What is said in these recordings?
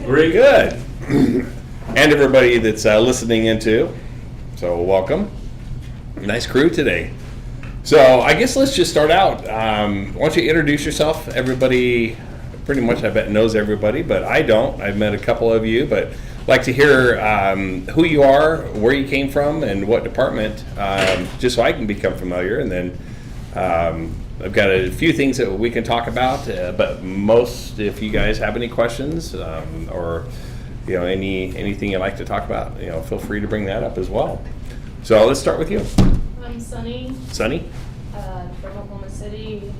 Very good. And everybody that's listening in too. So welcome. Nice crew today. So I guess let's just start out. Why don't you introduce yourself? Everybody pretty much I bet knows everybody, but I don't. I've met a couple of you, but like to hear who you are, where you came from, and what department, just so I can become familiar. And then I've got a few things that we can talk about, but most, if you guys have any questions or anything you'd like to talk about, feel free to bring that up as well. So let's start with you. I'm Sunny. Sunny? From Oklahoma City,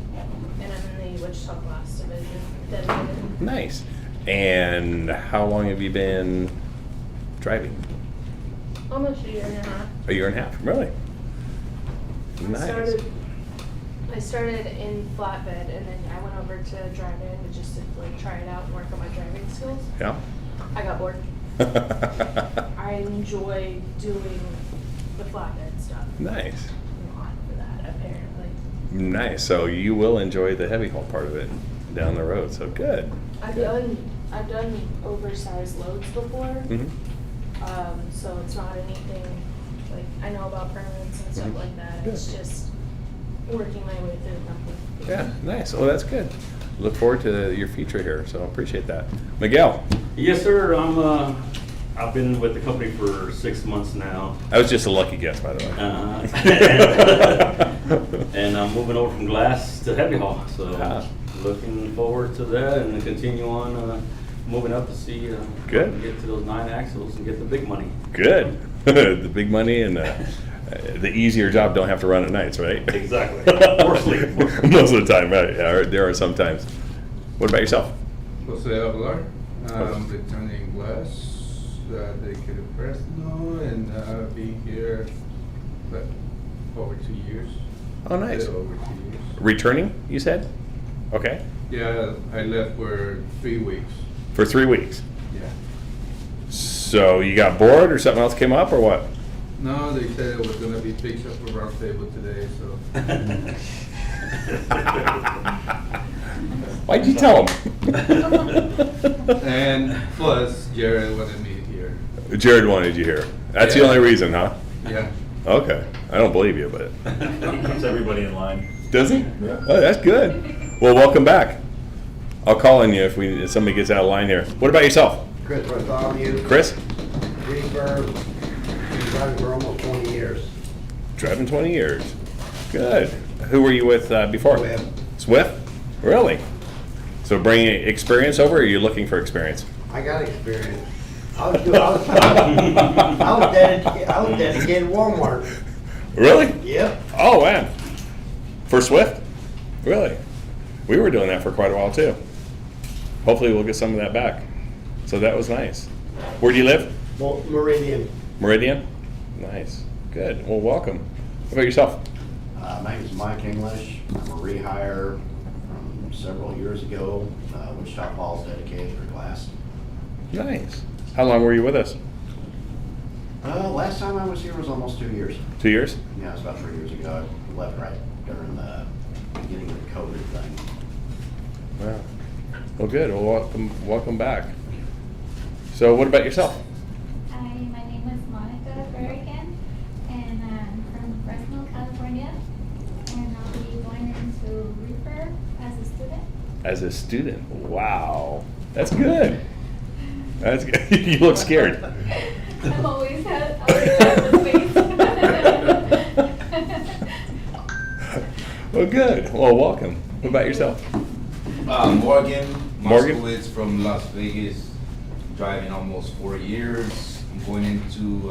and I'm in the Wichita Glass Division. Dedicated. Nice. And how long have you been driving? Almost a year and a half. A year and a half, really? Nice. I started in flatbed, and then I went over to drive-in just to try it out and work on my driving skills. Yeah. I got bored. I enjoy doing the flatbed stuff. Nice. I'm on for that, apparently. Nice. So you will enjoy the heavy haul part of it down the road. So good. I've done oversized loads before. Mm-hmm. So it's not anything I know about permits and stuff like that. Good. It's just working my way through nothing. Yeah, nice. Well, that's good. Look forward to your future here. So appreciate that. Miguel. Yes, sir. I've been with the company for 6 months now. That was just a lucky guess, by the way. And I'm moving over from glass to heavy haul. So looking forward to that and continue on moving up to see good. Get to those 9 axles and get the big money. Good. The big money and the easier job don't have to run at nights, right? Exactly. Or sleep. Most of the time, right? Yeah, there are some times. What about yourself? Jose Avalar, returning glass, dedicated personal, and I've been here over 2 years. Oh, nice. Over 2 years. Returning, you said? Okay. Yeah, I left for 3 weeks. For 3 weeks. Yeah. So you got bored or something else came up or what? No, they said it was going to be fixed up for round table today, so. Why'd you tell him? And plus, Jared wanted me here. Jared wanted you here. That's the Yeah. only reason, huh? Yeah. Okay. I don't believe you, but. Keeps everybody in line. Does he? Yeah. Oh, that's good. Well, welcome back. I'll call on you if somebody gets out of line here. What about yourself? Chris Bartholomew. Chris? Greensburg. Been driving for almost 20 years. Driving 20 years. Good. Who were you with before? Swift. Swift? Really? So bringing experience over, or are you looking for experience? I got experience. I was dedicated Walmart. Really? Yep. Oh, man. For Swift? Really? We were doing that for quite a while, too. Hopefully we'll get some of that back. So that was nice. Where do you live? Well, Meridian. Meridian? Nice. Good. Well, welcome. What about yourself? My name is Mike English. I'm a rehire from several years ago. Wichita Falls dedicated for glass. Nice. How long were you with us? Last time I was here was almost 2 years. 2 years? Yeah, it was about 3 years ago. I left right during the beginning of the COVID thing. Wow. Well, good. Well, welcome back. So what about yourself? Hi, my name is Monica Berrigan, and I'm from Fresno, California, and I'll be going into Reaper as a student. As a student? Wow. That's good. That's good. You look scared. I've always had the face. Well, good. Well, welcome. What about yourself? Morgan Morgan? Moskowitz from Las Vegas, driving almost 4 years. I'm going into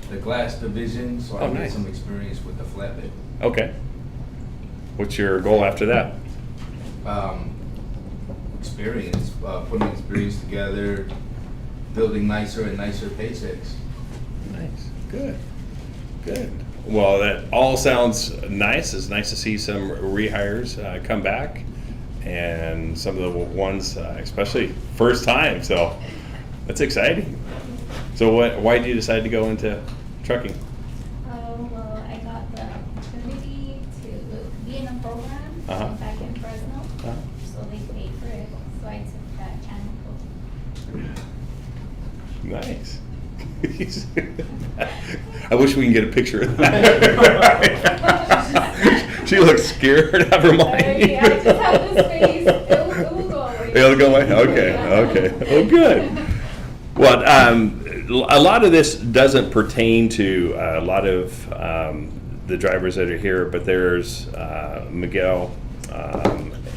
the glass division, so I Oh, get nice. some experience with the flatbed. Okay. What's your goal after that? Experience, putting experience together, building nicer and nicer paychecks. Nice. Good. Good. Well, that all sounds nice. It's nice to see some rehires come back, and some of the ones, especially first time. So that's exciting. So why did you decide to go into trucking? Well, I got the opportunity to be in a program Uh-huh. back in Fresno, Uh-huh. so they paid for it, so I took that chemical. Nice. I wish we can get a picture of that. She looks scared out of her mind. Sorry, I just have this face. It will go away. It'll go away? Okay, okay. Oh, good. Well, a lot of this doesn't pertain to a lot of the drivers that are here, but there's Miguel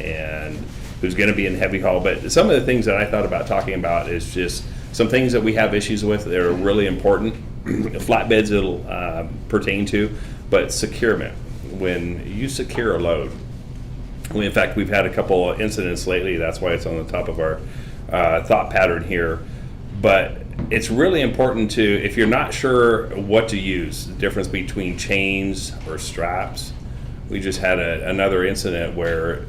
and who's going to be in heavy haul. But some of the things that I thought about talking about is just some things that we have issues with that are really important. Flatbeds it'll pertain to, but securement. When you secure a load, in fact, we've had a couple of incidents lately. That's why it's on the top of our thought pattern here. But it's really important to, if you're not sure what to use, the difference between chains or straps. We just had another incident where,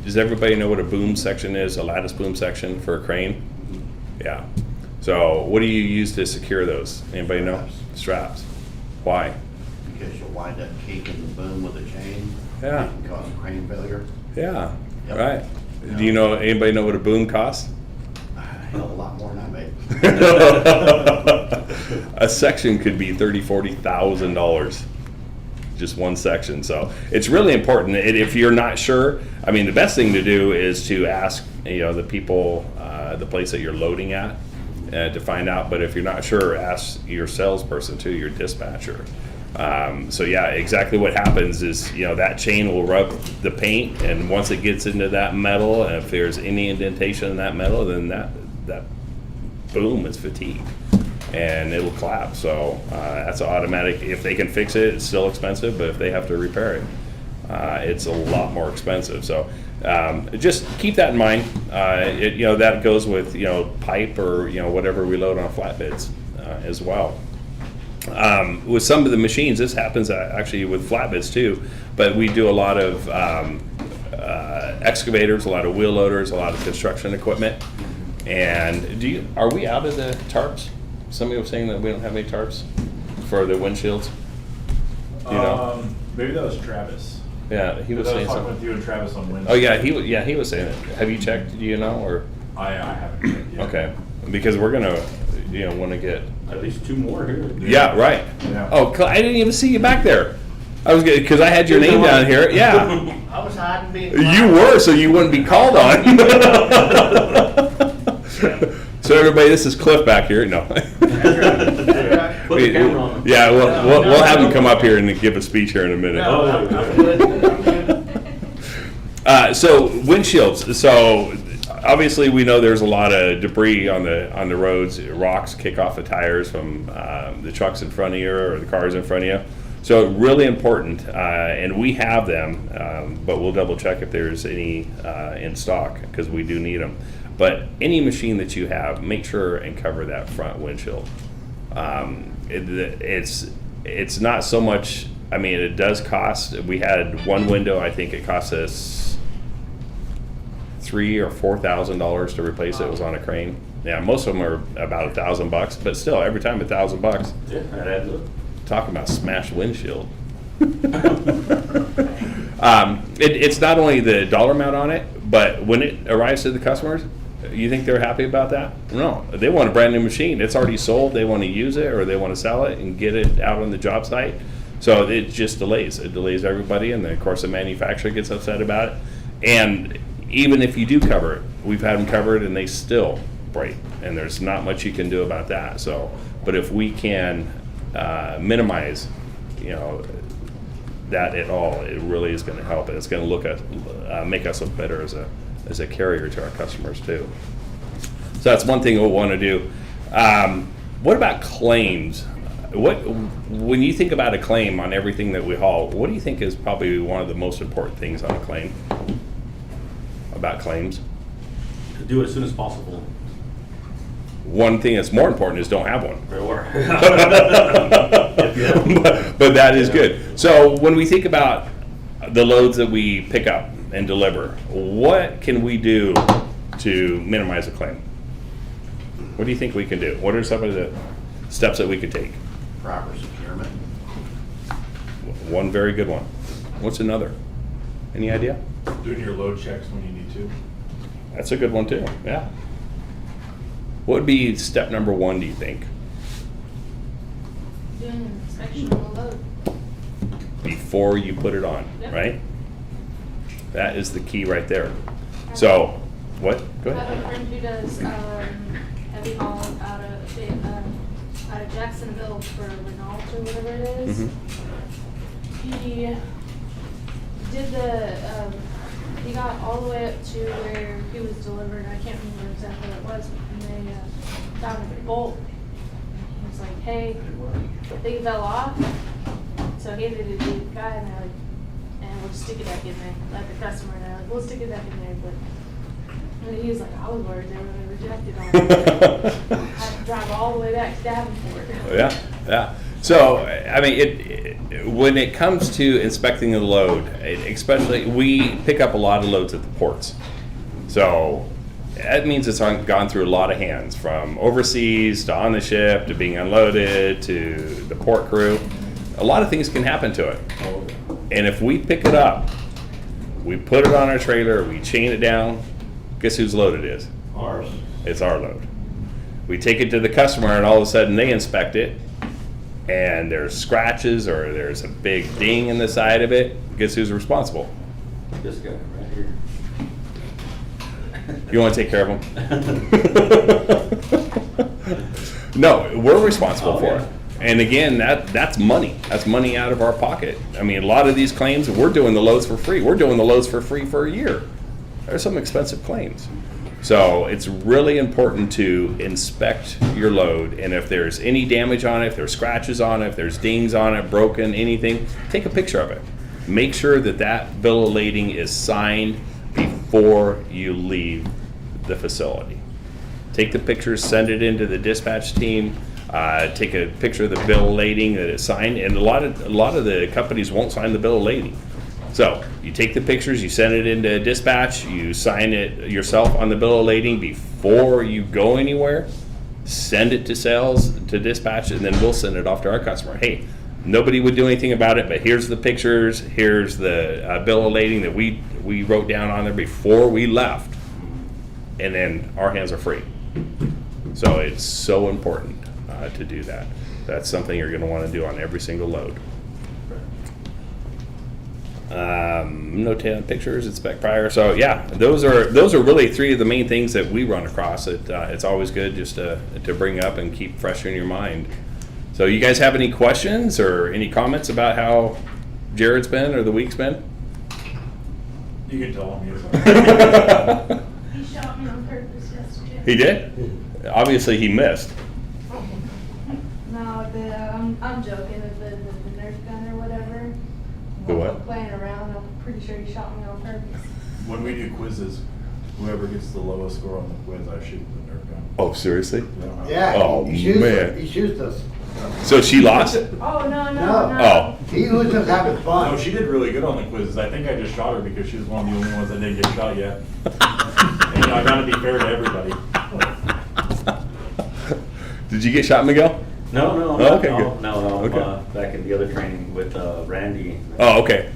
does everybody know what a boom section is, a lattice boom section for a crane? Yeah. So what do you use to secure those? Anybody know? Straps. Why? Because you'll wind up keeping the boom with a chain. Yeah. It can cause a crane failure. Yeah, Yep. right. Do you know, anybody know what a boom costs? Hell, a lot more than I make. A section could be $30,000-$40,000, just one section. So it's really important. If you're not sure, I mean, the best thing to do is to ask, the people, the place that you're loading at, to find out. But if you're not sure, ask your salesperson too, your dispatcher. So yeah, exactly what happens is, that chain will rub the paint, and once it gets into that metal, and if there's any indentation in that metal, then that boom is fatigued and it'll collapse. So that's automatic. If they can fix it, it's still expensive, but if they have to repair it, it's a lot more expensive. So just keep that in mind. That goes with pipe or whatever we load on flatbeds as well. With some of the machines, this happens actually with flatbeds too, but we do a lot of excavators, a lot of wheel loaders, a lot of construction equipment. And are we out of the tarps? Somebody was saying that we don't have any tarps for the windshields. Maybe that was Travis. Yeah, he was I was saying talking something. with you and Travis on Wednesday. Oh yeah, he was saying it. Have you checked? Do you know or? I haven't checked yet. Okay, because we're gonna want to get. At least 2 more here. Yeah, right. Yeah. Oh, I didn't even see you back there. I was good because I had your name down here. Yeah. I was hiding being. You were, so you wouldn't be called on. So everybody, this is Cliff back here. No. Put the camera on. Yeah, we'll have him come up here and give a speech here in a minute. Oh, I'm good. I'm good. So windshields. So obviously we know there's a lot of debris on the roads. Rocks kick off the tires from the trucks in front of you or the cars in front of you. So really important, and we have them, but we'll double check if there's any in stock because we do need them. But any machine that you have, make sure and cover that front windshield. It's not so much. I mean, it does cost. We had one window. I think it cost us $3,000 or $4,000 to replace it. It was on a crane. Yeah, most of them are about $1,000, but still, every time $1,000. Yeah, that adds up. Talking about smashed windshield. It's not only the dollar amount on it, but when it arrives to the customers, you think they're happy about that? No, they want a brand new machine. It's already sold. They want to use it or they want to sell it and get it out on the job site. So it just delays. It delays everybody, and then of course the manufacturer gets upset about it. And even if you do cover it, we've had them covered and they still break, and there's not much you can do about that. So, but if we can minimize, that at all, it really is going to help, and it's going to make us look better as a carrier to our customers too. So that's one thing we'll want to do. What about claims? When you think about a claim on everything that we haul, what do you think is probably one of the most important things on a claim? About claims? To do it as soon as possible. One thing that's more important is don't have one. There were. but that is good. So when we think about the loads that we pick up and deliver, what can we do to minimize a claim? What do you think we can do? What are some of the steps that we could take? Proper securement. One very good one. What's another? Any idea? Doing your load checks when you need to. That's a good one too. Yeah. What would be step number one, do you think? Doing an inspection on the load. Before you put it on, Yep. right? That is the key right there. So, what? Go I have a ahead. friend who does heavy haul out of Jacksonville for Renault or whatever it is. Mhm. He did he got all the way up to where he was delivered. I can't remember exactly what it was, and they found a bolt. He was like, "Hey, they fell off." So he handed it to the guy, and they're like, "And we'll stick it back in there." Like the customer, and they're like, "We'll stick it back in there," but. And he was like, I was worried they were going to reject it all. I had to drive all the way back to Davenport. Yeah, yeah. So, I mean, when it comes to inspecting the load, especially, we pick up a lot of loads at the ports. So, that means it's gone through a lot of hands, from overseas to on the ship to being unloaded to the port crew. A lot of things can happen to it. And if we pick it up, we put it on our trailer, we chain it down, guess whose load it is? Ours. It's our load. We take it to the customer and all of a sudden they inspect it and there's scratches or there's a big ding in the side of it. Guess who's responsible? This guy right here. You want to take care of them? No, we're responsible for it. And again, that's money. That's money out of our pocket. I mean, a lot of these claims, we're doing the loads for free. We're doing the loads for free for a year. There's some expensive claims. So it's really important to inspect your load, and if there's any damage on it, if there's scratches on it, if there's dings on it, broken, anything, take a picture of it. Make sure that that bill of lading is signed before you leave the facility. Take the pictures, send it into the dispatch team, take a picture of the bill of lading that is signed, and a lot of the companies won't sign the bill of lading. So you take the pictures, you send it into dispatch, you sign it yourself on the bill of lading before you go anywhere, send it to sales, to dispatch, and then we'll send it off to our customer. Hey, nobody would do anything about it, but here's the pictures, here's the bill of lading that we wrote down on there before we left, and then our hands are free. So it's so important to do that. That's something you're going to want to do on every single load. Notate on pictures, inspect prior. So yeah, those are really three of the main things that we run across. It's always good just to bring up and keep fresh in your mind. So you guys have any questions or any comments about how Jared's been or the week's been? You can tell him He shot me on purpose yesterday. He did? Obviously he missed. No, I'm joking. The Nerf gun or whatever. The what? Playing around. I'm pretty sure he shot me on purpose. When we do quizzes, whoever gets the lowest score on the quiz, I shoot the Nerf gun. Oh, seriously? Yeah, Oh, he shoots man. us. He shoots us. So she lost? Oh no. Oh. He was just having No, fun. she did really good on the quizzes. I think I just shot her because she was one of the only ones that didn't get shot yet. And I gotta be fair to everybody. Did you get shot, Miguel? No, Oh, okay, good. No, I'm Okay. back in the other training with Randy. Oh, okay.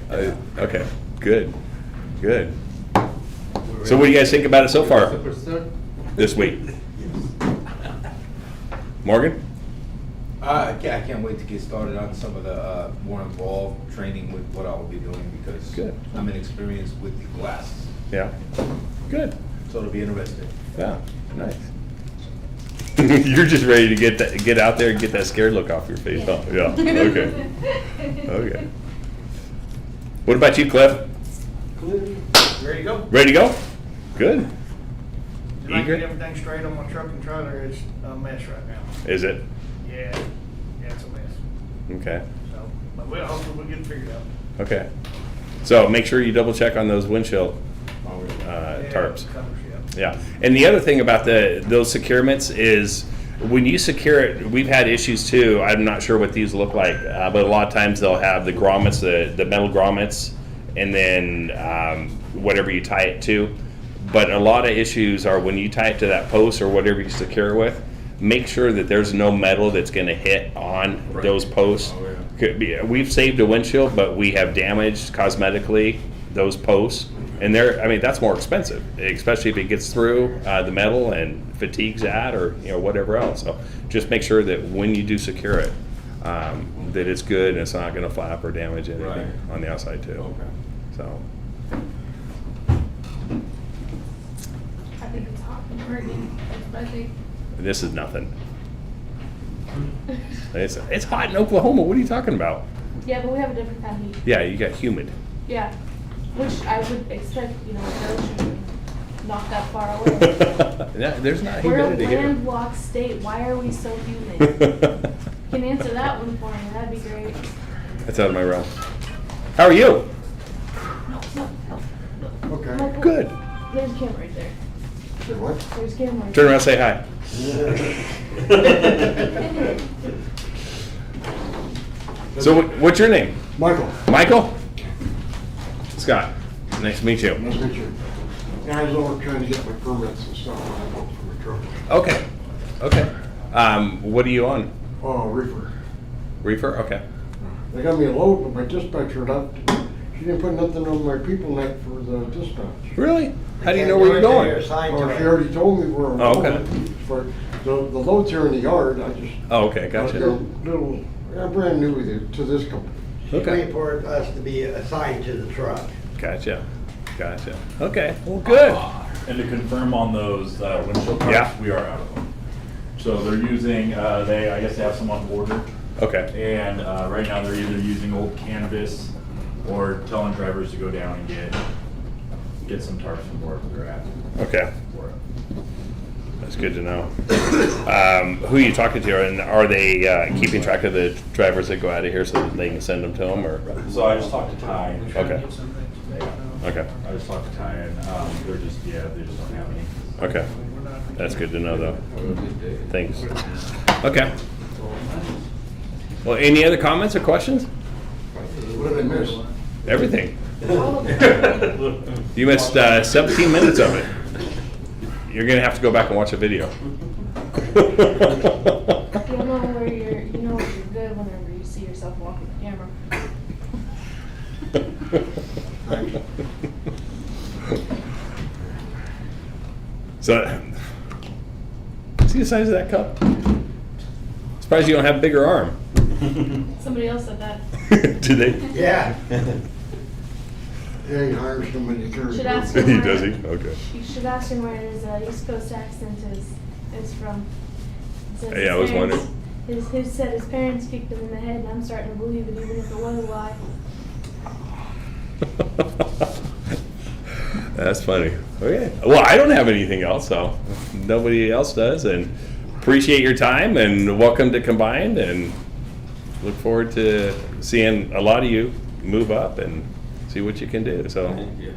Okay. Good. So what do you guys think about it so far this week? Morgan? I can't wait to get started on some of the more involved training with what I will be doing because Good. I'm inexperienced with the glasses. Yeah. Good. So it'll be interesting. Yeah. Nice. You're just ready to get out there and get that scared look off your face. Yeah. Oh, yeah. Okay. Okay. What about you, Cliff? There you go. Ready to go? Good. Did I get Eager? everything straight on my truck and trailer? It's a mess right now. Is it? Yeah, it's a mess. Okay. So, but hopefully we'll get it figured out. Okay. So make sure you double check on those windshield Yeah, tarps. covers, yeah. Yeah, and the other thing about those securements is when you secure it, we've had issues too. I'm not sure what these look like, but a lot of times they'll have the grommets, the metal grommets, and then whatever you tie it to. But a lot of issues are when you tie it to that post or whatever you secure it with, make sure that there's no metal that's going to hit on those posts. Could be, we've saved a windshield, but we have damaged cosmetically those posts. And that's more expensive, especially if it gets through the metal and fatigue's at, or whatever else. So just make sure that when you do secure it, that it's good and it's not going to flap or damage anything Right. on the outside too. Okay. So I think it's hot and hurting. I think. this is nothing. It's hot in Oklahoma. What are you talking about? Yeah, but we have a different kind of heat. Yeah, you got humid. Yeah, which I would expect, the ocean not that far away. Yeah, there's not We're a humidity here. landlocked state. Why are we so humid? Can you answer that one for me? That'd be great. That's out of my realm. How are you? Okay. Michael, Good. There's a camera right there. Say what? There's a camera. Right Turn around and say hi. So what's your name? Michael, Michael? Scott. Nice to meet you. nice to meet you. Yeah, I was over trying to get my permits and stuff when I bought for my truck. Okay. Okay. What are you on? Oh, reefer. Reefer? Okay. They got me a load, but my dispatcher left. She didn't put nothing on my people net for the dispatch. Really? How do you know where you're going? Or she already told me where I'm Oh, going. okay. For, the load's here in the yard, I just. Oh, okay. Gotcha. I'm brand new to this company. Okay. for us to be assigned to the truck. Gotcha. Gotcha. Okay. Well, good. And to confirm on those windshield Yeah. parts, we are out of them. So they're using, I guess they have some on order. Okay. And right now they're either using old canvas or telling drivers to go down and get some tarps from wherever they're at. Okay. For it. That's good to know. Who are you talking to, and are they keeping track of the drivers that go out of here so that they can send them to them, or? So I just talked to Ty. Okay. Okay. I just talked to Ty and they're just, they just don't have any. Okay. That's good to know, though. Thanks. Okay. Well, any other comments or questions? What did I miss? Everything. All of it. You missed 17 minutes of it. You're gonna have to go back and watch a video. You'll know where you're good whenever you see yourself walking the camera. So, see the size of that cup? Surprised you don't have a bigger arm. Somebody else said that. Do they? Yeah. Yeah, you hire somebody to carry. Should ask He him does he? where, Okay. you should ask him where his East Coast accent is from. It says Yeah, his I was parents- wondering. His said his parents kicked him in the head, and I'm starting to believe it, even if it was a lie. That's funny. Okay. Well, I don't have anything else, so nobody else does. And appreciate your time and welcome to Combined, and look forward to seeing a lot of you move up and see what you can do. So Thank you.